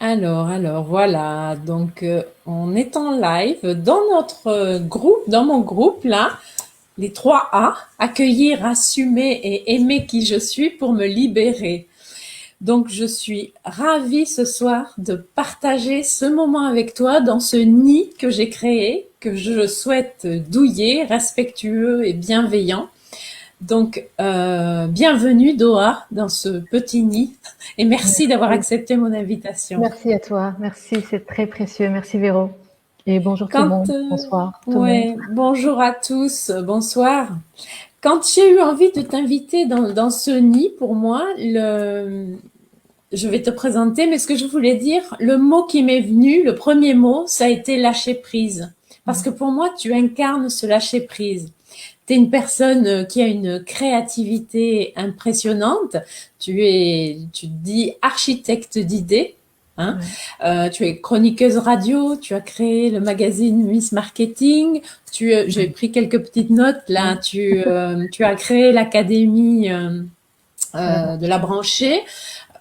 Alors, voilà. Donc, on est en live dans notre groupe, dans mon groupe, là, les 3A, accueillir, assumer et aimer qui je suis pour me libérer. Donc, je suis ravie ce soir de partager ce moment avec toi dans ce nid que j'ai créé, que je souhaite douillet, respectueux et bienveillant. Donc, bienvenue Doha dans ce petit nid et merci d'avoir Merci. accepté mon invitation. Merci à toi. Merci, c'est très précieux. Merci Véro. Et bonjour tout le Quand, monde. Bonsoir tout le monde. ouais, bonjour à tous, bonsoir. Quand j'ai eu envie de t'inviter dans ce nid, pour moi, je vais te présenter, mais ce que je voulais dire, le mot qui m'est venu, le premier mot, ça a été lâcher prise. Parce que pour moi, tu incarnes ce lâcher prise. Tu es une personne qui a une créativité impressionnante. Tu te dis architecte d'idées. Hein. Ouais. Tu es chroniqueuse radio, tu as créé le magazine Miss Marketing, j'ai pris quelques petites notes là, Ouais. tu as créé l'académie De la de la branchée.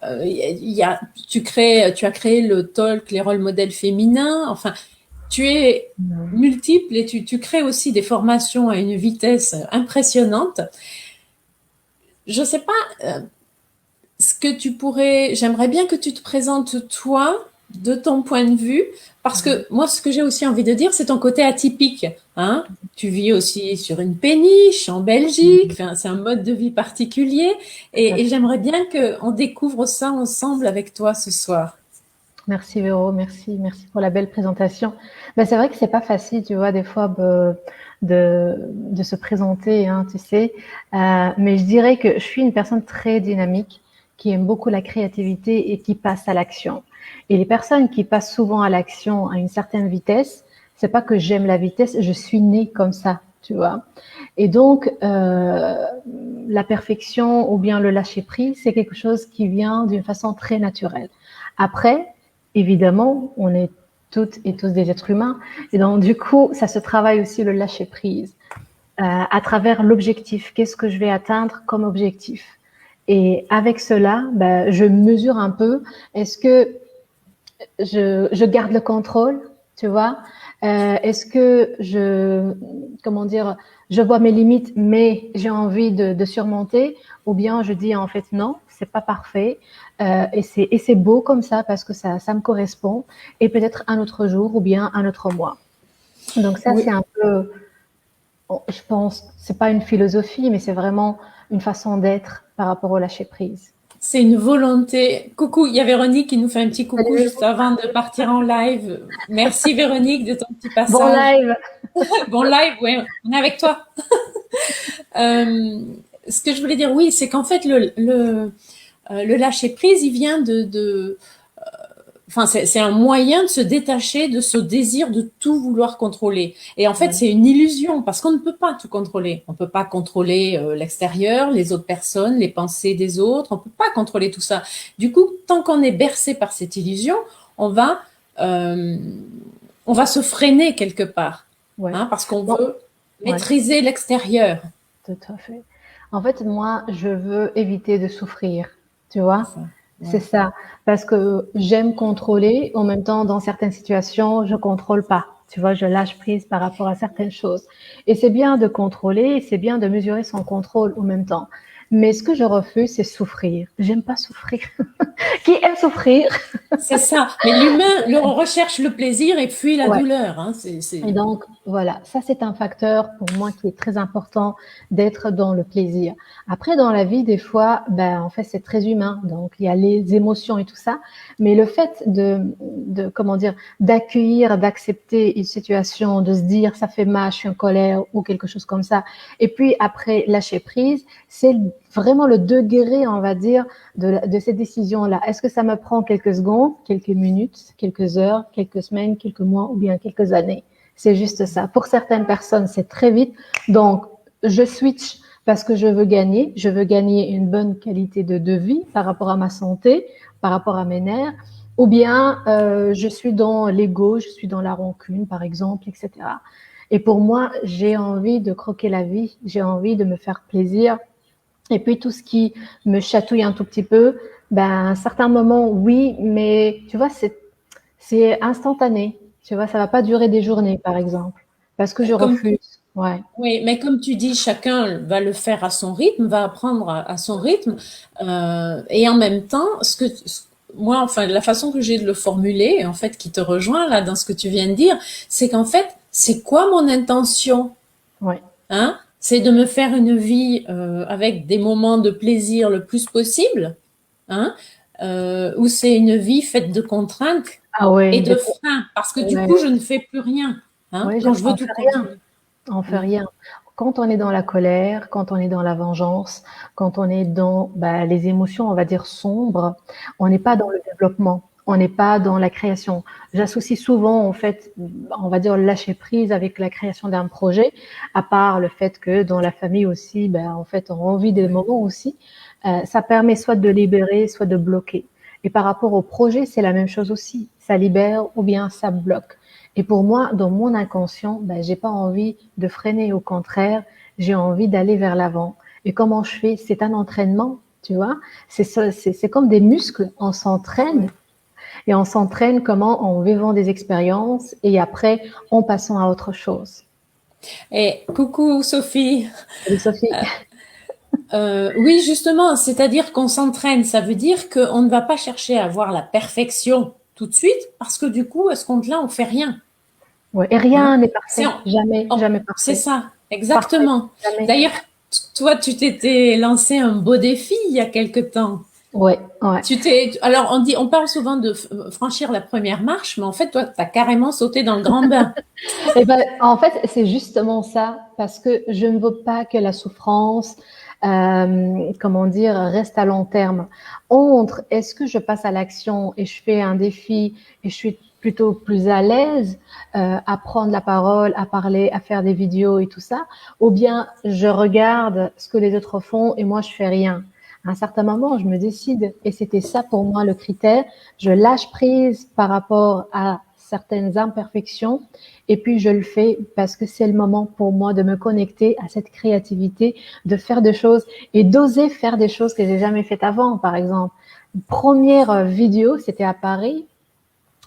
branchée. Tu as créé le talk, les rôles modèles féminins. Enfin, tu es Ouais. multiple et tu crées aussi des formations à une vitesse impressionnante. Je sais pas ce que tu pourrais. J'aimerais bien que tu te présentes toi de ton point de vue, parce que moi, ce que j'ai aussi envie de dire, c'est ton côté atypique. Hein, tu vis aussi sur une péniche en Belgique. Enfin, c'est un mode de vie particulier, Tout à et fait. j'aimerais bien qu'on découvre ça ensemble avec toi ce soir. Merci Véro. Merci. Merci pour la belle présentation. Ben, c'est vrai que c'est pas facile, tu vois, des fois, de se présenter, hein, tu sais. Mais je dirais que je suis une personne très dynamique, qui aime beaucoup la créativité et qui passe à l'action. Et les personnes qui passent souvent à l'action à une certaine vitesse, c'est pas que j'aime la vitesse, je suis née comme ça, tu vois. Et donc, la perfection ou bien le lâcher prise, c'est quelque chose qui vient d'une façon très naturelle. Après, évidemment, on est toutes et tous des êtres humains, et donc du coup, ça se travaille aussi le lâcher prise à travers l'objectif. Qu'est-ce que je vais atteindre comme objectif? Et avec cela, ben, je mesure un peu, est-ce que je garde le contrôle, tu vois? Est-ce que comment dire, je vois mes limites, mais j'ai envie de surmonter, ou bien je dis en fait non, c'est pas parfait, et c'est beau comme ça parce que ça me correspond, et peut-être un autre jour ou bien un autre mois. Donc ça, c'est Oui, un peu, je pense, c'est pas une philosophie, mais c'est vraiment une façon d'être par rapport au lâcher prise. c'est une volonté. Coucou, il y a Véronique qui nous fait un petit coucou Salut, juste avant de partir en live. Merci Véronique de ton petit bon passage. live. Bon live, oui, on est avec toi. Euh, Ce que je voulais dire, oui, c'est qu'en fait, le lâcher prise, il vient enfin, c'est un moyen de se détacher de ce désir de tout vouloir contrôler. Et en fait, Ouais. c'est une illusion parce qu'on ne peut pas tout contrôler. On ne peut pas contrôler l'extérieur, les autres personnes, les pensées des autres. On ne peut pas contrôler tout ça. Du coup, tant qu'on est bercé par cette illusion, on va, euh, on va se freiner quelque part, Ouais. hein, parce qu'on Bon, veut ouais. maîtriser l'extérieur. Tout à fait. En fait, moi, je veux éviter de souffrir, tu C'est vois? ça. C'est Ouais. ça. Parce que j'aime contrôler, en même temps, dans certaines situations, je contrôle pas. Tu vois, je lâche prise par rapport à certaines choses. Et c'est bien de contrôler, et c'est bien de mesurer son contrôle en même temps. Mais ce que je refuse, c'est souffrir. J'aime pas souffrir. Qui aime souffrir? C'est ça. Mais l'humain recherche le plaisir et fuit la Ouais. douleur. Hein. Et donc, voilà, ça c'est un facteur pour moi qui est très important d'être dans le plaisir. Après, dans la vie, des fois, ben, en fait, c'est très humain. Donc, il y a les émotions et tout ça. Mais le fait comment dire, d'accueillir, d'accepter une situation, de se dire, ça fait mal, je suis en colère ou quelque chose comme ça. Et puis après, lâcher prise, c'est vraiment le degré, on va dire, de cette décision-là. Est-ce que ça me prend quelques secondes, quelques minutes, quelques heures, quelques semaines, quelques mois ou bien quelques années? C'est juste ça. Pour certaines personnes, c'est très vite. Donc, je switch parce que je veux gagner. Je veux gagner une bonne qualité de vie par rapport à ma santé, par rapport à mes nerfs. Ou bien, je suis dans l'ego, je suis dans la rancune, par exemple, etc. Et pour moi, j'ai envie de croquer la vie. J'ai envie de me faire plaisir. Et puis tout ce qui me chatouille un tout petit peu, ben, à un certain moment, oui, mais tu vois, c'est instantané. Tu vois, ça va pas durer des journées, par exemple, parce que je Comme refuse. Ouais, Oui, mais comme tu dis, chacun va le faire à son rythme, va apprendre à son rythme, et en même temps, moi, enfin, la façon que j'ai de le formuler, en fait, qui te rejoint là dans ce que tu viens de dire, c'est qu'en fait, c'est quoi mon intention, ouais, hein? C'est de me faire une vie avec des moments de plaisir le plus possible, hein? Ou c'est une vie faite de contraintes ah et ouais, de freins, parce que du ouais, coup, je ne fais plus rien, hein? ouais, Quand je veux on tout fait rien. contrôler. On fait Mm. rien. Quand on est dans la colère, quand on est dans la vengeance, quand on est dans bah, les émotions, on va dire sombres, on n'est pas dans le développement, on n'est pas dans la création. J'associe souvent, en fait, on va dire lâcher prise avec la création d'un projet, à part le fait que dans la famille aussi, ben, en fait, on vit des moments aussi. Ça permet soit de libérer, soit de bloquer. Et par rapport au projet, c'est la même chose aussi. Ça libère ou bien ça bloque. Et pour moi, dans mon inconscient, ben, j'ai pas envie de freiner. Au contraire, j'ai envie d'aller vers l'avant. Et comment je fais? C'est un entraînement, tu vois. C'est comme des muscles. On s'entraîne et on s'entraîne comment? En vivant des expériences et après en passant à autre chose. Et coucou Sophie. Salut Sophie. Oui, justement, c'est-à-dire qu'on s'entraîne. Ça veut dire qu'on ne va pas chercher à avoir la perfection tout de suite, parce que du coup, à ce compte-là, on fait rien. Ouais. Et Hein? rien n'est C'est parfait. Jamais, jamais c'est parfait. ça, Parfait. exactement. Jamais. D'ailleurs, toi, tu t'étais lancé un beau défi il y a quelque temps. Ouais, ouais. Alors on parle souvent de franchir la première marche, mais en fait, toi, tu as carrément sauté dans le grand bain. Eh ben, en fait, c'est justement ça, parce que je ne veux pas que la souffrance, comment dire, reste à long terme. Entre, est-ce que je passe à l'action et je fais un défi et je suis plutôt plus à l'aise à prendre la parole, à parler, à faire des vidéos et tout ça, ou bien je regarde ce que les autres font et moi je fais rien. À un certain moment, je me décide, et c'était ça pour moi le critère. Je lâche prise par rapport à certaines imperfections et puis, je le fais parce que c'est le moment pour moi de me connecter à cette créativité, de faire des choses et d'oser faire des choses que j'ai jamais faites avant. Par exemple, première vidéo, c'était à Paris,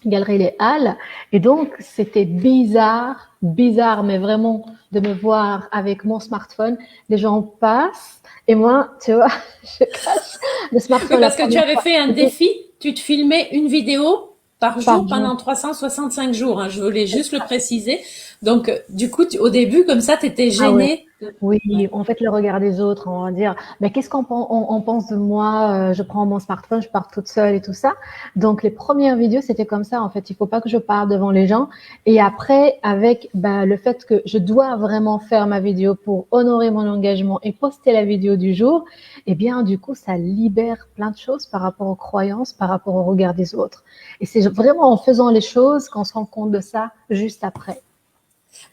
Galerie Les Halles. Et donc, c'était bizarre, bizarre, mais vraiment de me voir avec mon smartphone. Les gens passent et moi, tu vois, je cache le Oui, smartphone la parce que tu première avais fois. fait un C'était défi, tu te filmais une vidéo par par jour jour. pendant 365 jours, hein, je voulais juste le préciser. Donc, du coup, au début, comme ça, tu étais Ah ouais. gênée. Oui, Ouais. en fait, le regard des autres, on va dire, mais qu'est-ce on pense de moi? Je prends mon smartphone, je pars toute seule et tout ça. Donc, les premières vidéos, c'était comme ça, en fait. Il faut pas que je parle devant les gens. Et après, avec ben, le fait que je dois vraiment faire ma vidéo pour honorer mon engagement et poster la vidéo du jour, eh bien, du coup, ça libère plein de choses par rapport aux croyances, par rapport au regard des autres. Et c'est vraiment en faisant les choses qu'on se rend compte de ça juste après.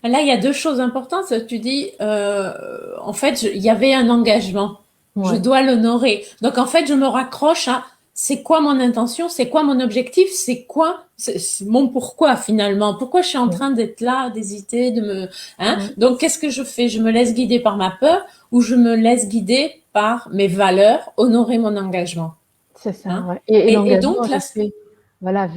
Là, il y a deux choses importantes. Tu dis, en fait, il y avait un engagement. Je Ouais. dois l'honorer. Donc, en fait, je me raccroche à c'est quoi mon intention, c'est quoi mon objectif, c'est mon pourquoi finalement. Pourquoi je suis en Ouais. train d'être là, d'hésiter, de me, hein. Ouais. Donc, qu'est-ce que je fais? Je me laisse guider par ma peur ou je me laisse guider par mes valeurs, honorer mon engagement, C'est ça, hein. ouais. Et Et l'engagement, donc je là, fais, voilà,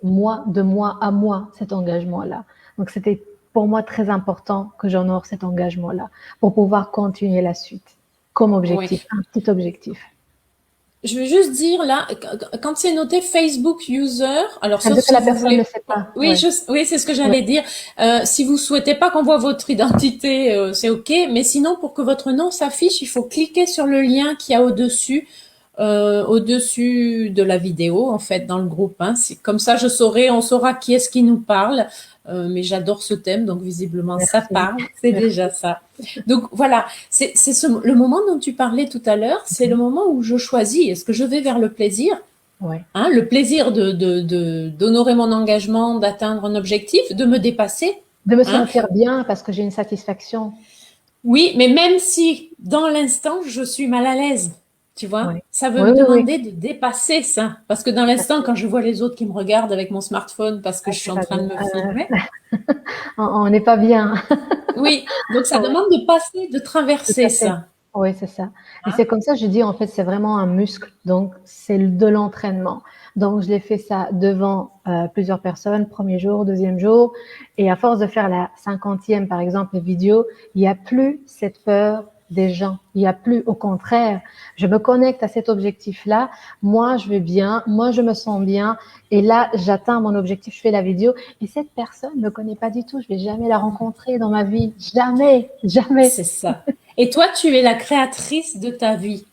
moi, de moi à moi, cet engagement-là. Donc, c'était pour moi très important que j'honore cet engagement-là pour pouvoir continuer la suite comme oui. objectif, un petit objectif. Je vais juste dire là, quand c'est noté Facebook user, alors Ça veut sauf dire que si la vous personne ne voulez, sait pas. oui, Ouais, oui, c'est ce que ouais, j'allais dire. Si vous souhaitez pas qu'on voit votre identité, c'est ok. Mais sinon, pour que votre nom s'affiche, il faut cliquer sur le lien qu'il y a au-dessus de la vidéo, en fait, dans le groupe. Hein. C'est comme ça, on saura qui est-ce qui nous parle. Mais j'adore ce thème, donc visiblement ça merci, parle. C'est déjà merci. ça. Donc voilà, le moment dont tu parlais tout à l'heure, c'est le moment où je choisis. Est-ce que je vais vers le plaisir, Ouais. hein, le plaisir d'honorer mon engagement, d'atteindre un objectif, de me dépasser, De me hein. sentir bien parce que j'ai une satisfaction. Oui, mais même si dans l'instant je suis mal à l'aise, tu vois, Ouais. ça veut Oui, me oui, oui. demander de dépasser ça. Parce que dans l'instant, quand je vois les autres qui me regardent avec mon smartphone parce que Ah, je suis c'est en pas train de bien. me filmer, On n'est pas bien. oui, donc ça Ouais, demande de passer, de tout traverser à fait. ça. Oui, c'est ça. Et Hein. c'est comme ça, je dis, en fait, c'est vraiment un muscle. Donc, c'est de l'entraînement. Donc, je l'ai fait ça devant plusieurs personnes, premier jour, deuxième jour. Et à force de faire la 50e, par exemple, vidéo, il n'y a plus cette peur des gens. Il n'y a plus, au contraire, je me connecte à cet objectif-là. Moi, je vais bien. Moi, je me sens bien. Et là, j'atteins mon objectif. Je fais la vidéo. Et cette personne ne me connaît pas du tout. Je vais jamais la rencontrer dans ma vie. Jamais, jamais. C'est ça. Et toi, tu es la créatrice de ta vie.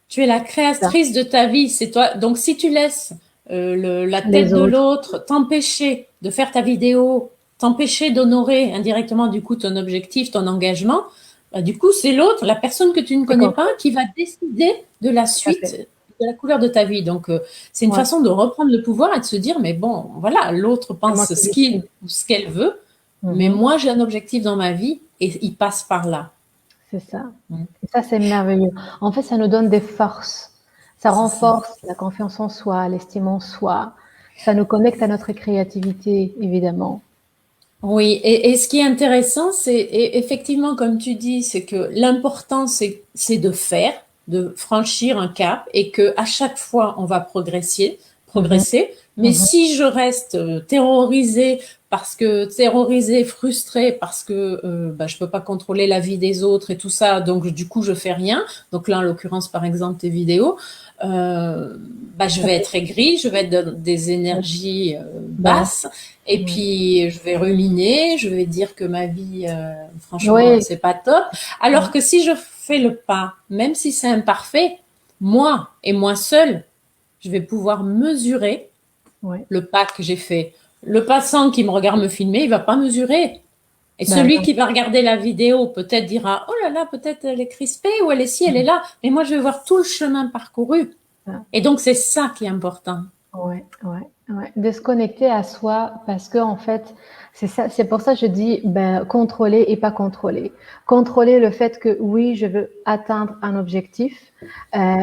Tu es la Ça. créatrice de ta vie, c'est toi. Donc, si tu laisses la Les tête de autres. l'autre t'empêcher de faire ta vidéo, t'empêcher d'honorer indirectement du coup ton objectif, ton engagement, bah, du coup, c'est l'autre, la personne que tu ne C'est connais comme pas, ça. qui va décider de la Tout à fait. suite, de la couleur de ta vie. Donc, c'est une Ouais, façon de reprendre le pouvoir et de se dire, mais bon, voilà, l'autre c'est moi pense qui ce qu'il décide. ou ce qu'elle veut, mais Mhm. moi, j'ai un objectif dans ma vie et il passe par là. C'est ça. Mm. Et ça, c'est merveilleux. En fait, ça nous donne des forces. Ça C'est ça. renforce la confiance en soi, l'estime en soi. Ça nous connecte à notre créativité, évidemment. Oui, et ce qui est intéressant, effectivement, comme tu dis, c'est que l'important, c'est de faire, de franchir un cap, et que à chaque fois, on va Mhm, progresser. Mais mhm. si je reste terrorisée, frustrée, parce que bah, je peux pas contrôler la vie des autres et tout ça, donc du coup, je fais rien. Donc là, en l'occurrence, par exemple, tes vidéos, bah, je Ça vais peut être aigrie, je vais être dans des être énergies basse. basses. Et Ouais. puis, je vais ruminer, je vais dire que ma vie, franchement, Oui, c'est pas top. Alors ouais, que si je fais le pas, même si c'est imparfait, moi et moi seule, je vais pouvoir mesurer ouais. le pas que j'ai fait. Le passant qui me regarde me filmer, il va pas mesurer. Et Ben celui non, qui va regarder la vidéo peut-être dira, oh là là, peut-être elle est crispée ou elle est ci, elle est là. Mais moi, je vais voir tout le chemin parcouru. ça. Et donc, c'est ça qui est important. Ouais, ouais, ouais. De se connecter à soi parce que en fait, c'est ça, c'est pour ça que je dis ben, contrôler et pas contrôler. Contrôler le fait que oui, je veux atteindre un objectif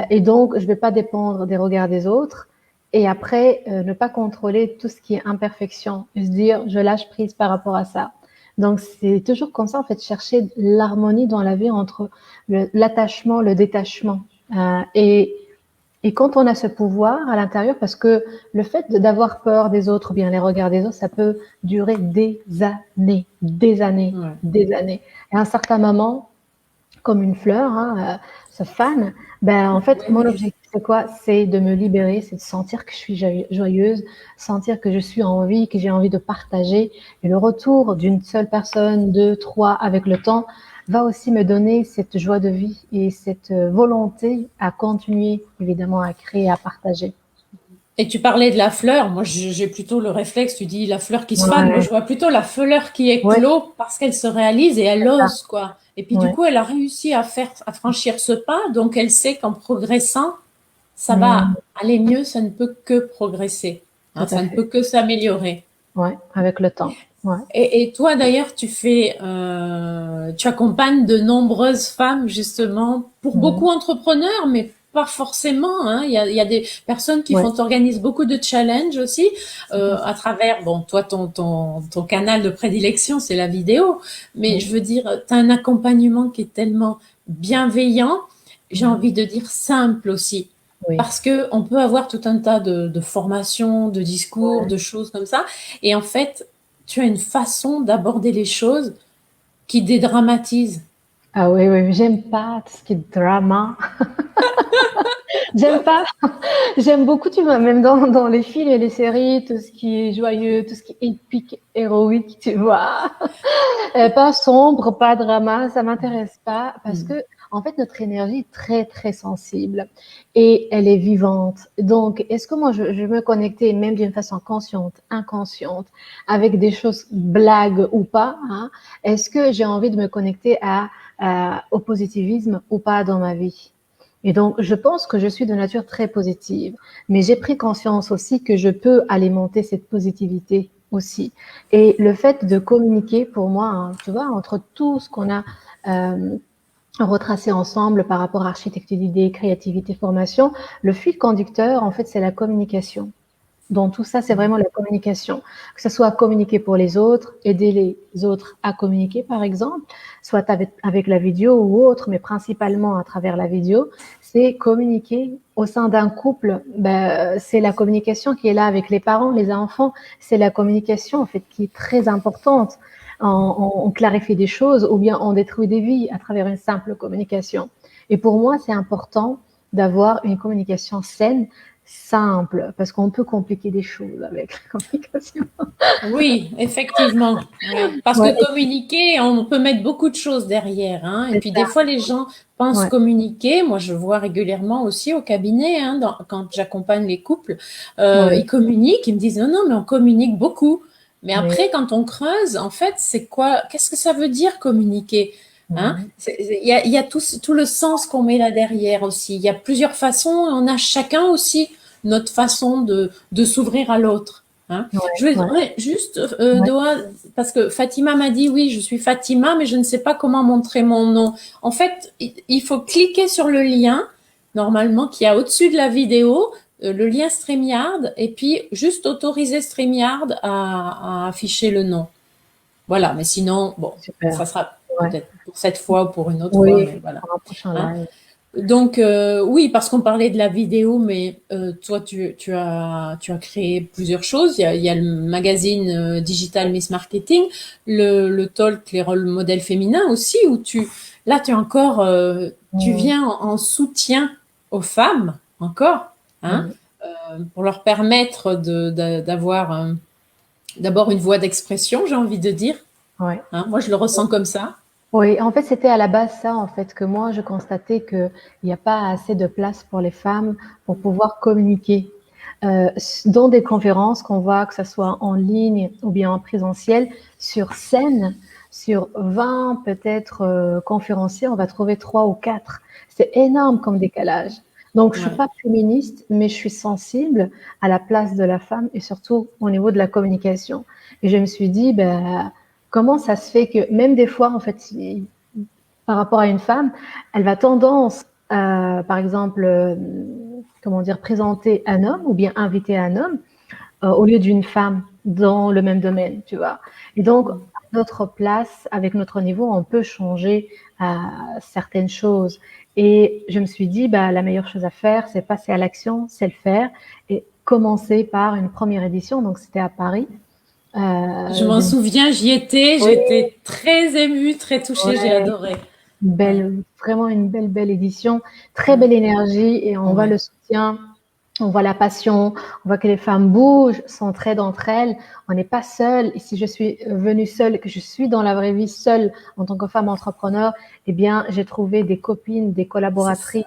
et donc je vais pas dépendre des regards des autres. Et après, ne pas contrôler tout ce qui est imperfection et se dire je lâche prise par rapport à ça. Donc c'est toujours comme ça en fait, chercher l'harmonie dans la vie entre l'attachement, le détachement. Et quand on a ce pouvoir à l'intérieur, parce que le fait d'avoir peur des autres, ou bien les regards des autres, ça peut durer des années, Ouais. des années. Et à un certain moment, comme une fleur, hein, se fane, ben en fait, Oui, mon oui. objectif c'est quoi? C'est de me libérer, c'est de sentir que je suis joyeuse, sentir que je suis en vie, que j'ai envie de partager. Et le retour d'une seule personne, deux, trois, avec le temps, va aussi me donner cette joie de vie et cette volonté à continuer, évidemment, à créer, à partager. Et tu parlais de la fleur. Moi, j'ai plutôt le réflexe. Tu dis la fleur qui se fane. Moi, Ouais, je vois plutôt la fleur qui ouais, éclot parce qu'elle se réalise et elle c'est ça. ose, quoi. Et puis, du Ouais. coup, elle a réussi à franchir ce pas. Donc, elle sait qu'en progressant, ça va Mm, aller mieux. Ça ne peut que progresser. tout Hein, à ça ne peut fait. que s'améliorer. Ouais, avec le temps. Ouais. Et toi, d'ailleurs, tu accompagnes de nombreuses femmes justement pour Mm, beaucoup entrepreneurs, mais pas forcément. Hein. Il y a des personnes qui ouais, organisent beaucoup de challenges aussi tout à à fait. travers. Bon, toi, ton canal de prédilection, c'est la vidéo, mais Mm, je veux dire, tu as un accompagnement qui est tellement bienveillant. J'ai mm, envie de dire simple aussi. oui. Parce que on peut avoir tout un tas de formations, de discours, Ouais. de choses comme ça. Et en fait, tu as une façon d'aborder les choses qui dédramatise. Ah oui, oui, j'aime pas tout ce qui est drama. J'aime pas. J'aime beaucoup, tu vois, même dans les films et les séries, tout ce qui est joyeux, tout ce qui est épique, héroïque, tu vois. Pas sombre, pas drama, ça m'intéresse pas parce Mm. que, en fait, notre énergie est très, très sensible et elle est vivante. Donc, est-ce que moi, je me connecter, même d'une façon consciente, inconsciente, avec des choses blagues ou pas, hein, est-ce que j'ai envie de me connecter au positivisme ou pas dans ma vie? Et donc, je pense que je suis de nature très positive, mais j'ai pris conscience aussi que je peux alimenter cette positivité aussi. Et le fait de communiquer, pour moi, hein, tu vois, entre tout ce qu'on a euh, retracé ensemble par rapport à architecture d'idées, créativité, formation, le fil conducteur, en fait, c'est la communication. dans tout ça, c'est vraiment la communication. Que ce soit communiquer pour les autres, aider les autres à communiquer, par exemple, soit avec la vidéo ou autre, mais principalement à travers la vidéo, c'est communiquer au sein d'un couple. Ben, c'est la communication qui est là avec les parents, les enfants. C'est la communication, en fait, qui est très importante. On clarifie des choses ou bien on détruit des vies à travers une simple communication. Et pour moi, c'est important d'avoir une communication saine, simple, parce qu'on peut compliquer des choses avec la communication. Oui, effectivement. Oui. Parce Ouais, que communiquer, on peut mettre beaucoup de choses derrière, hein. Et c'est puis ça. des fois, les gens pensent Ouais, communiquer. Moi, je vois régulièrement aussi au cabinet, hein, quand j'accompagne les couples, ouais, ils communiquent, ils me disent non, non, mais on communique beaucoup. Mais oui, après, quand on creuse, en fait, c'est quoi? Qu'est-ce que ça veut dire communiquer? Hein? ouais, Il y a tout le sens qu'on met là derrière aussi. Il y a plusieurs façons. On a chacun aussi notre façon de s'ouvrir à l'autre. Hein? Je ouais, voudrais juste, ouais, Doha, parce que Fatima m'a dit oui, je suis Fatima, mais je ne sais pas comment montrer mon nom. En fait, il faut cliquer sur le lien, normalement, qui est au-dessus de la vidéo, le lien StreamYard, et puis juste autoriser StreamYard à afficher le nom. Voilà, mais sinon, bon, super. ça sera Ouais, peut-être pour cette fois ou pour une autre fois, oui, mais voilà. pour un prochain Hein? live. Donc oui, parce qu'on parlait de la vidéo, mais toi tu as créé plusieurs choses. Il y a le magazine Digital Miss Marketing, le talk les rôles modèles féminins aussi, où là tu es encore tu Mm, viens en soutien aux femmes encore, hein, mm, pour leur permettre d'avoir d'abord une voix d'expression, j'ai envie de dire. ouais. Hein. Moi je le ressens comme ça. Oui, en fait, c'était à la base ça, en fait, que moi, je constatais qu'il n'y a pas assez de place pour les femmes pour pouvoir communiquer. Dans des conférences qu'on voit, que ce soit en ligne ou bien en présentiel, sur scène, sur 20 peut-être conférenciers, on va trouver 3 ou 4. C'est énorme comme décalage. Donc, je suis Ouais. pas féministe, mais je suis sensible à la place de la femme et surtout au niveau de la communication. Et je me suis dit, ben, comment ça se fait que même des fois, en fait, par rapport à une femme, elle va tendance à, par exemple, comment dire, présenter un homme ou bien inviter un homme au lieu d'une femme dans le même domaine, tu vois. Et donc, à notre place, avec notre niveau, on peut changer certaines choses. Et je me suis dit, bah, la meilleure chose à faire, c'est passer à l'action, c'est le faire et commencer par une première édition. Donc, c'était à Paris. Je m'en D'une... souviens, j'y étais, Oui, j'étais très émue, très touchée, j'ai ouais, adoré. Ouais, belle, vraiment une belle, belle édition, très ouais, belle énergie et on voit ouais. le soutien, on voit la passion, on voit que les femmes bougent, s'entraident entre elles, on n'est pas seul. Et si je suis venue seule, que je suis dans la vraie vie seule en tant que femme entrepreneur, eh bien, j'ai trouvé des copines, des C'est collaboratrices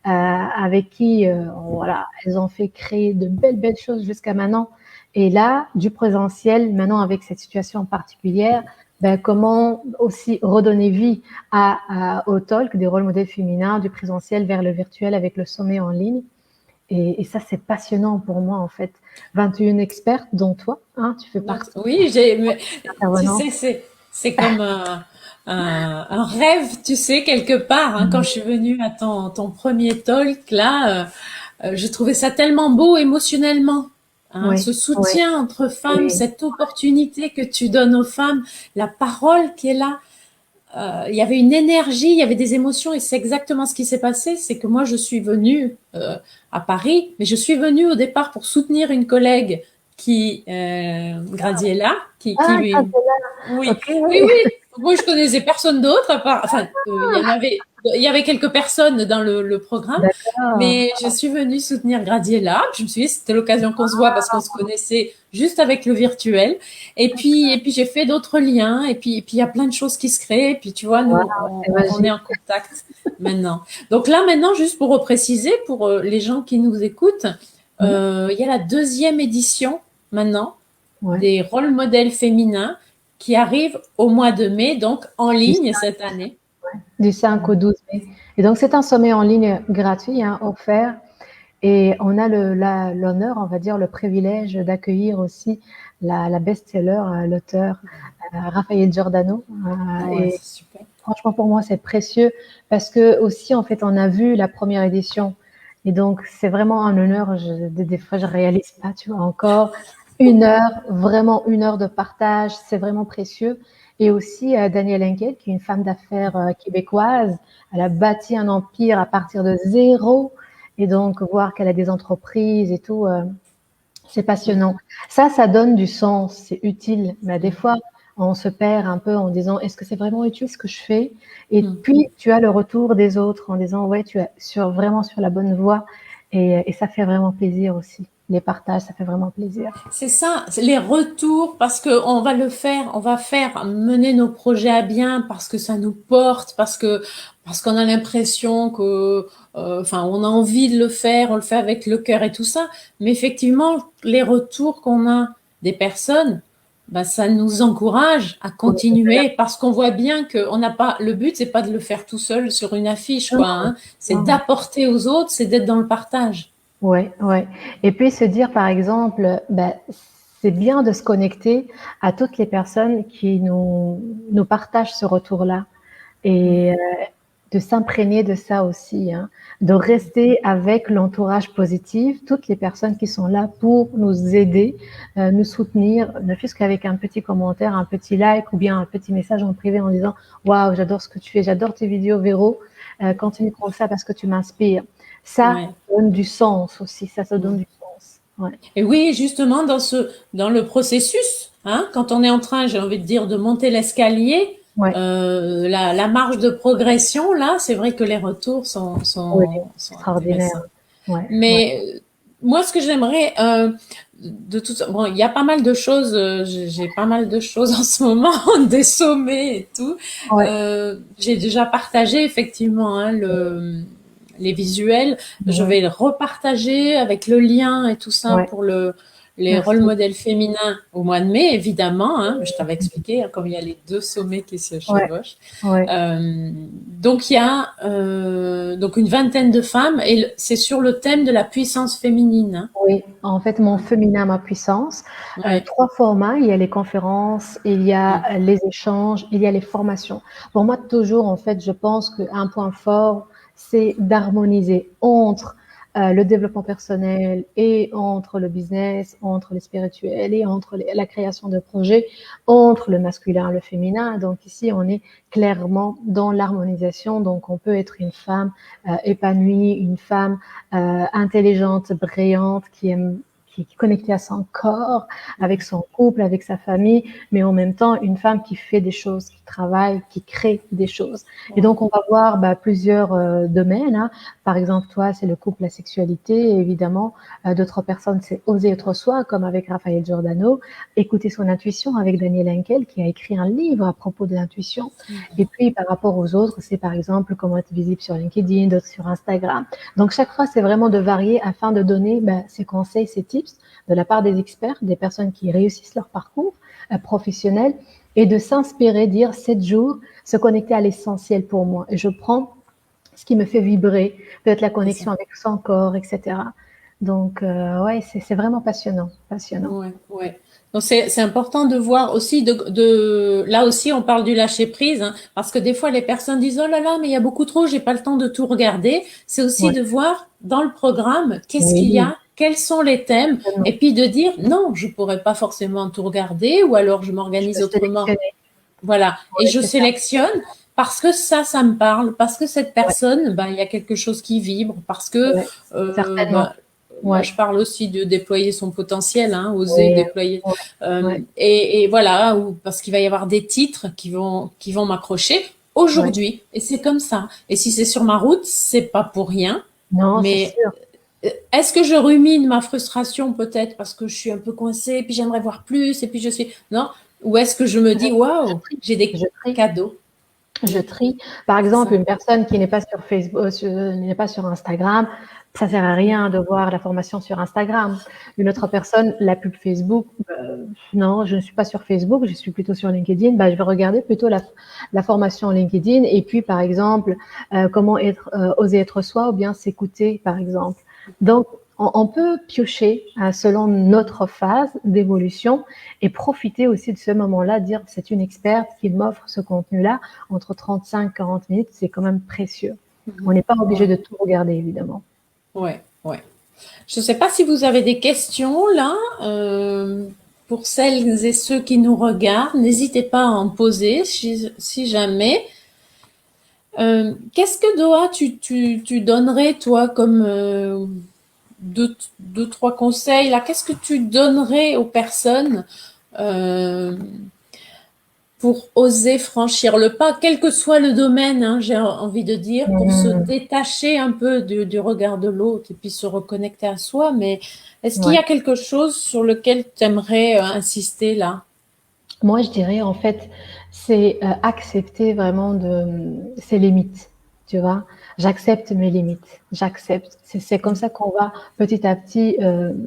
ça. avec qui, voilà, elles ont fait créer de belles, belles choses jusqu'à maintenant. Et là, du présentiel, maintenant avec cette situation particulière, ben, comment aussi redonner vie au talk, des rôles modèles féminins, du présentiel vers le virtuel avec le sommet en ligne. Et ça, c'est passionnant pour moi, en fait. 21 expertes, dont toi, hein, tu fais partie Oui, mais des tu intervenants. sais, c'est comme un rêve, tu sais, quelque part. Hein, quand je suis venue à ton premier talk, là, je trouvais ça tellement beau émotionnellement. Hein, Oui, ce oui, soutien entre femmes, oui, cette opportunité que tu donnes aux femmes, la parole qui est là. Il y avait une énergie, il y avait des émotions et c'est exactement ce qui s'est passé. C'est que moi, je suis venue à Paris, mais je suis venue au départ pour soutenir une collègue qui, Gradiella, ah, qui, grâce à là. oui, Ok, oui, oui. oui. Moi, je connaissais personne d'autre à part, enfin, il y avait quelques personnes dans le programme, D'accord. mais je suis venue soutenir Gradiella. Je me suis dit, c'était l'occasion qu'on se voit parce qu'on se connaissait juste avec le virtuel. Et puis j'ai fait d'autres liens. Et puis il y a plein de choses qui se créent. Et puis tu vois, Wow, nous, c'est on est magique. en contact maintenant. Donc là, maintenant, juste pour repréciser, pour les gens qui nous écoutent, Mhm. il y a la deuxième édition maintenant Ouais. des rôles modèles féminins qui arrivent au mois de mai, donc en Du, ligne cette année. du 5 au 12 mai. Et donc, c'est un sommet en ligne gratuit, hein, offert. Et on a l'honneur, on va dire, le privilège d'accueillir aussi la best-seller, l'auteur Raphaël Giordano. Ouais, Et c'est super. franchement, pour moi, c'est précieux parce que aussi, en fait, on a vu la première édition Et donc, c'est vraiment un honneur. Des fois, je réalise pas, tu vois, encore 1 heure, vraiment 1 heure de partage, c'est vraiment précieux. Et aussi, Danielle Henkel, qui est une femme d'affaires québécoise, elle a bâti un empire à partir de zéro. Et donc, voir qu'elle a des entreprises et tout, c'est passionnant. Ça donne du sens, c'est utile. Mais des fois, on se perd un peu en disant, est-ce que c'est vraiment utile ce que je fais? Et puis, tu as le retour des autres en disant, ouais, tu es vraiment sur la bonne voie. Et ça fait vraiment plaisir aussi. Les partages, ça fait vraiment plaisir. C'est ça, c'est les retours, parce que on va le faire, on va faire mener nos projets à bien, parce que ça nous porte, parce qu'on a l'impression que, enfin, on a envie de le faire, on le fait avec le cœur et tout ça. Mais effectivement, les retours qu'on a des personnes, ben, ça nous encourage à Oui, continuer, parce qu'on voit bien que on n'a pas, le but, c'est pas de le faire tout seul sur une affiche, non, quoi, hein. C'est non. d'apporter aux autres, c'est d'être dans le partage. Ouais, ouais. Et puis se dire, par exemple, ben, c'est bien de se connecter à toutes les personnes qui nous partagent ce retour-là. Et de s'imprégner de ça aussi, hein, de rester avec l'entourage positif, toutes les personnes qui sont là pour nous aider, nous soutenir, ne fût-ce qu'avec un petit commentaire, un petit like ou bien un petit message en privé en disant waouh, j'adore ce que tu fais, j'adore tes vidéos, Véro, continue comme ça parce que tu m'inspires. Ça Ouais. donne du sens aussi, ça donne du sens. Ouais. Et oui, justement, dans le processus, hein, quand on est en train, j'ai envie de dire, de monter l'escalier, Ouais. la marge de progression, là, c'est vrai que les retours Oui, sont extraordinaire. intéressants. Ouais, ouais. Mais moi, ce que j'aimerais, bon, il y a pas mal de choses, j'ai pas mal de choses en ce moment, des sommets et tout. Ouais. J'ai déjà partagé effectivement, hein, les visuels. Je Ouais. vais le repartager avec le lien et tout ça Ouais. pour les rôles Merci. modèles féminins au mois de mai, évidemment. Hein, je t'avais expliqué, hein, comme il y a les deux sommets qui se Ouais. chevauchent. Ouais. Donc il y a donc une vingtaine de femmes et c'est sur le thème de la puissance féminine. Hein. Oui, en fait, mon féminin, ma puissance. Ouais. 3 formats, il y a les conférences, il y a les échanges, il y a les formations. Pour moi, toujours, en fait, je pense qu'un point fort, c'est d'harmoniser entre le développement personnel et entre le business, entre le spirituel et entre la création de projets, entre le masculin et le féminin. Donc ici, on est clairement dans l'harmonisation. Donc on peut être une femme épanouie, une femme intelligente, brillante, qui est connectée à son corps, avec son couple, avec sa famille, mais en même temps une femme qui fait des choses, qui travaille, qui crée des choses. Et Ouais. donc on va voir plusieurs domaines. Hein. Par exemple, toi, c'est le couple, la sexualité, et évidemment. D'autres personnes, c'est oser être soi, comme avec Raphaël Giordano, écouter son intuition avec Daniel Henkel, qui a écrit un livre à propos de l'intuition. Et puis par rapport aux autres, c'est par exemple comment être visible sur LinkedIn, d'autres sur Instagram. Donc chaque fois, c'est vraiment de varier afin de donner ces conseils, ces tips de la part des experts, des personnes qui réussissent leur parcours professionnel et de s'inspirer, dire 7 jours, se connecter à l'essentiel pour moi. Et je prends ce qui me fait vibrer, peut-être la C'est ça. connexion avec son corps, etc. Donc, ouais, c'est vraiment passionnant, passionnant. Ouais, ouais. Donc c'est important de voir aussi là aussi on parle du lâcher prise, hein, parce que des fois les personnes disent oh là là mais il y a beaucoup trop, j'ai pas le temps de tout regarder. C'est aussi Ouais. de voir dans le programme qu'est-ce qu'il y Oui, a, quels sont les thèmes, vraiment. et puis de dire non, je pourrais pas forcément tout regarder, ou alors je Je m'organise peux autrement. sélectionner. Voilà, et Ouais, je c'est ça. sélectionne parce que ça me parle, parce que cette Ouais, personne, ben il y a quelque chose qui vibre, parce que ouais. Certainement. ben, là, Ouais. je parle aussi de déployer son potentiel, hein, oser Oui, déployer. ouais, ouais, Et voilà, ou parce qu'il va y avoir des titres qui vont m'accrocher ouais. aujourd'hui. Et c'est comme ça. Et si c'est sur ma route, c'est pas pour rien. Non, c'est Mais sûr. est-ce que je rumine ma frustration peut-être parce que je suis un peu coincée, puis j'aimerais voir plus, et puis je suis non? Ou est-ce que je me dis Je waouh, trie. j'ai des Je trie. cadeaux? Je trie. Par C'est exemple, ça. une personne qui n'est pas sur Facebook, n'est pas sur Instagram, ça sert à rien de voir la formation sur Instagram. Une autre personne, la pub Facebook, non, je ne suis pas sur Facebook, je suis plutôt sur LinkedIn. Je vais regarder plutôt la formation LinkedIn. Et puis, par exemple, comment oser être soi ou bien s'écouter, par exemple. Donc, on peut piocher selon notre phase d'évolution et profiter aussi de ce moment-là, dire c'est une experte qui m'offre ce contenu-là entre 35 et 40 minutes, c'est quand même précieux. On n'est pas obligé Ouais. de tout regarder, évidemment. ouais, ouais. Je ne sais pas si vous avez des questions là, pour celles et ceux qui nous regardent. N'hésitez pas à en poser si jamais. Qu'est-ce que Doha, tu donnerais toi comme deux, trois conseils là? Qu'est-ce que tu donnerais aux personnes euh, pour oser franchir le pas, quel que soit le domaine, hein, j'ai envie de dire, pour se Mmh, détacher un peu du regard de l'autre et puis se reconnecter à soi. Mais est-ce qu'il y ouais. a quelque chose sur lequel tu aimerais insister là? Moi, je dirais en fait, c'est accepter vraiment ses limites, tu vois. J'accepte mes limites, j'accepte. C'est comme ça qu'on va petit à petit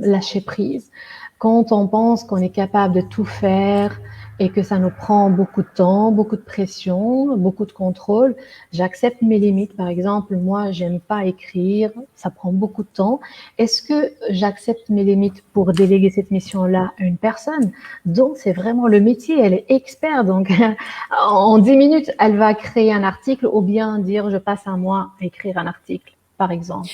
lâcher prise. Quand on pense qu'on est capable de tout faire et que ça nous prend beaucoup de temps, beaucoup de pression, beaucoup de contrôle, j'accepte mes limites. Par exemple, moi, j'aime pas écrire, ça prend beaucoup de temps. Est-ce que j'accepte mes limites pour déléguer cette mission-là à une personne? Donc, c'est vraiment le métier. Elle est experte. Donc, en 10 minutes, elle va créer un article ou bien dire je passe un mois à écrire un article, par exemple.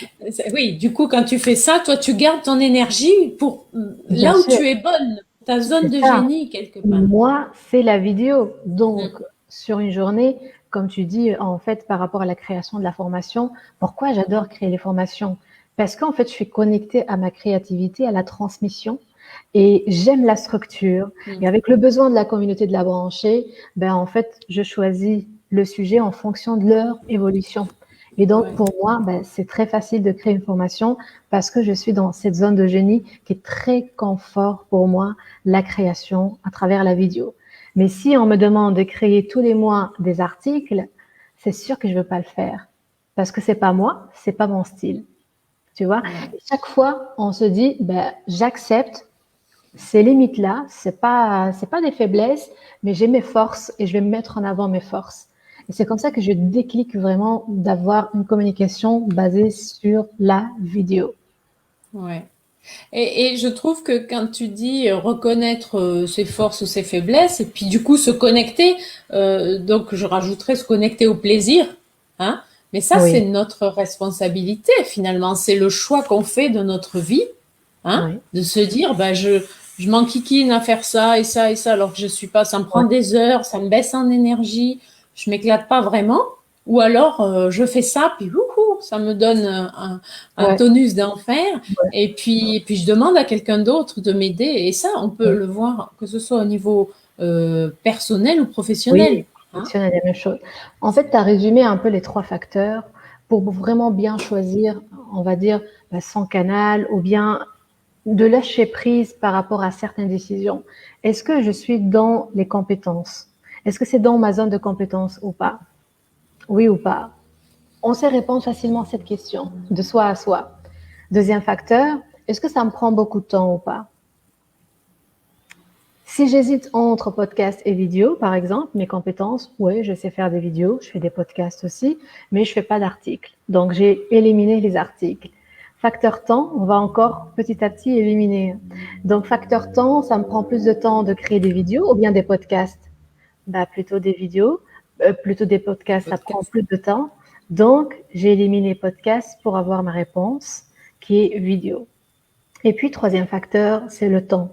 Oui, du coup, quand tu fais ça, toi, tu gardes ton énergie pour Bien là où sûr, tu es bonne, ta zone c'est de ça. génie quelque part. Moi, c'est la vidéo. Donc, Mm. sur une journée, comme tu dis, en fait, par rapport à la création de la formation, pourquoi j'adore créer les formations? Parce qu'en fait, je suis connectée à ma créativité, à la transmission, et j'aime la structure. Et Mm. avec le besoin de la communauté de la brancher, ben, en fait, je choisis le sujet en fonction de leur évolution. Et donc, Ouais. pour moi, ben, c'est très facile de créer une formation parce que je suis dans cette zone de génie qui est très confort pour moi, la création à travers la vidéo. Mais si on me demande de créer tous les mois des articles, c'est sûr que je ne veux pas le faire parce que c'est pas moi, c'est pas mon style, tu vois. Ouais. Et chaque fois, on se dit, ben, j'accepte ces limites-là, c'est pas des faiblesses, mais j'ai mes forces et je vais mettre en avant mes forces. Et c'est comme ça que je déclique vraiment d'avoir une communication basée sur la vidéo. Ouais. Et je trouve que quand tu dis reconnaître ses forces ou ses faiblesses, et puis du coup se connecter, donc je rajouterais se connecter au plaisir, hein, mais ça c'est Oui, notre responsabilité finalement, c'est le choix qu'on fait de notre vie, hein, oui, de se dire bah je m'enquiquine à faire ça et ça et ça alors que je suis pas, ça me prend oui, des heures, ça me baisse en énergie, je m'éclate pas vraiment, ou alors je fais ça puis ça me donne un ouais, tonus d'enfer. ouais, Et puis je demande à quelqu'un d'autre de m'aider. Et ça, on peut ouais. le voir, que ce soit au niveau personnel ou Oui, professionnel. Hein. professionnel, la même chose. En fait, tu as résumé un peu les trois facteurs pour vraiment bien choisir, on va dire, bah, son canal ou bien de lâcher prise par rapport à certaines décisions. Est-ce que je suis dans les compétences? Est-ce que c'est dans ma zone de compétences ou pas? Oui ou pas? On sait répondre facilement à cette question, de soi à soi. Deuxième facteur, est-ce que ça me prend beaucoup de temps ou pas? Si j'hésite entre podcast et vidéo, par exemple, mes compétences, oui, je sais faire des vidéos, je fais des podcasts aussi, mais je fais pas d'articles. Donc, j'ai éliminé les articles. Facteur temps, on va encore petit à petit éliminer. Donc, facteur temps, ça me prend plus de temps de créer des vidéos ou bien des podcasts. Bah, plutôt des vidéos, plutôt des podcasts, ça prend Podcast. plus de temps. Donc, j'ai éliminé podcast pour avoir ma réponse qui est vidéo. Et puis, troisième facteur, c'est le temps.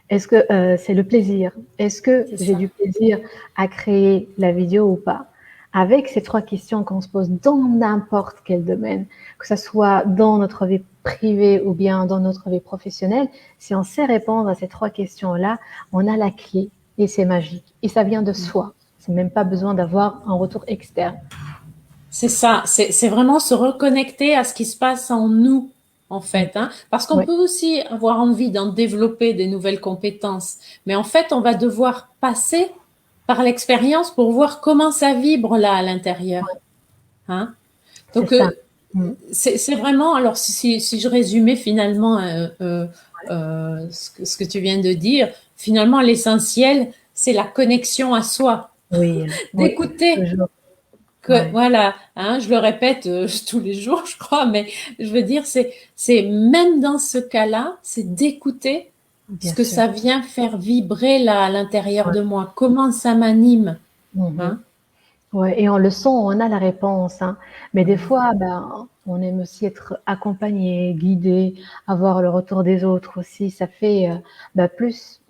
Est-ce que c'est le plaisir? Est-ce que C'est j'ai ça. du plaisir à créer la vidéo ou pas? Avec ces trois questions qu'on se pose dans n'importe quel domaine, que ce soit dans notre vie privée ou bien dans notre vie professionnelle, si on sait répondre à ces trois questions-là, on a la clé et c'est magique. Et ça vient de soi. C'est même pas besoin d'avoir un retour externe. C'est ça. C'est vraiment se reconnecter à ce qui se passe en nous, en Mm. fait. Hein. Parce qu'on Oui, peut aussi avoir envie d'en développer des nouvelles compétences. Mais en fait, on va devoir passer par l'expérience pour voir comment ça vibre là à l'intérieur. Hein. c'est Donc, ça. Mm. c'est vraiment, alors si je résumais finalement ce que tu viens de dire, finalement l'essentiel, c'est la connexion à soi, Oui, oui, d'écouter, toujours. que Ouais, voilà, hein, je le répète tous les jours, je crois, mais je veux dire, c'est même dans ce cas-là, c'est d'écouter ce bien que sûr. ça vient faire vibrer là à l'intérieur Ouais. de moi, comment ça m'anime, Mhm. hein. Ouais, et on le sent, on a la réponse, hein. Mais des fois, ben, on aime aussi être accompagné, guidé, avoir le retour des autres aussi. Ça fait plus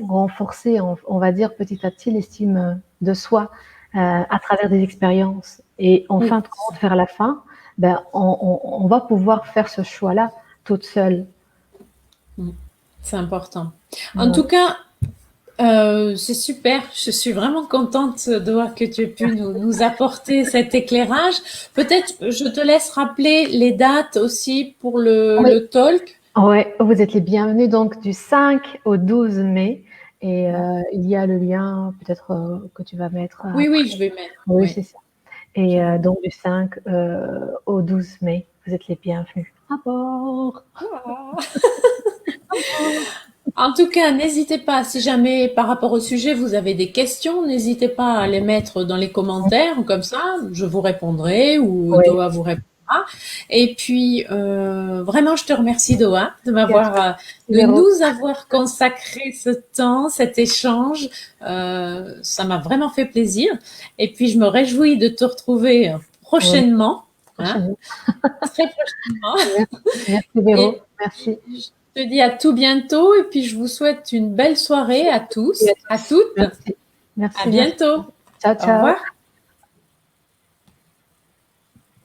renforcer, on va dire petit à petit, l'estime de soi à travers des expériences. Et en Oui, fin de compte, vers la fin, on va pouvoir faire ce choix-là toute seule. c'est important. En Ouais. tout cas, c'est super. Je suis vraiment contente, Doa, que tu aies pu nous apporter cet éclairage. Peut-être, je te laisse rappeler les dates aussi pour Oui, le talk. ouais, vous êtes les bienvenus donc du 5 au 12 mai. Et il y a le lien peut-être que tu vas mettre Oui, après. oui, je vais mettre. Oui, Oui. c'est ça. Et donc du 5 au 12 mai, vous êtes les bienvenus. À bord. En tout cas, n'hésitez pas, si jamais par rapport au sujet vous avez des questions, n'hésitez pas à les mettre dans les commentaires, comme ça, je vous répondrai ou Oui, Doha vous répondra. Et puis, vraiment, je te remercie, Doha, merci à toi. de Véro. nous avoir consacré ce temps, cet échange. Ça m'a vraiment fait plaisir. Et puis, je me réjouis de te retrouver Oui, prochainement, hein, prochainement. très prochainement. Merci, merci Véro. Et Merci. je te dis à tout bientôt et puis je vous souhaite une belle soirée à Et à tous, à tous. toutes. Merci. À Merci, merci. bientôt. Ciao, Au ciao. revoir.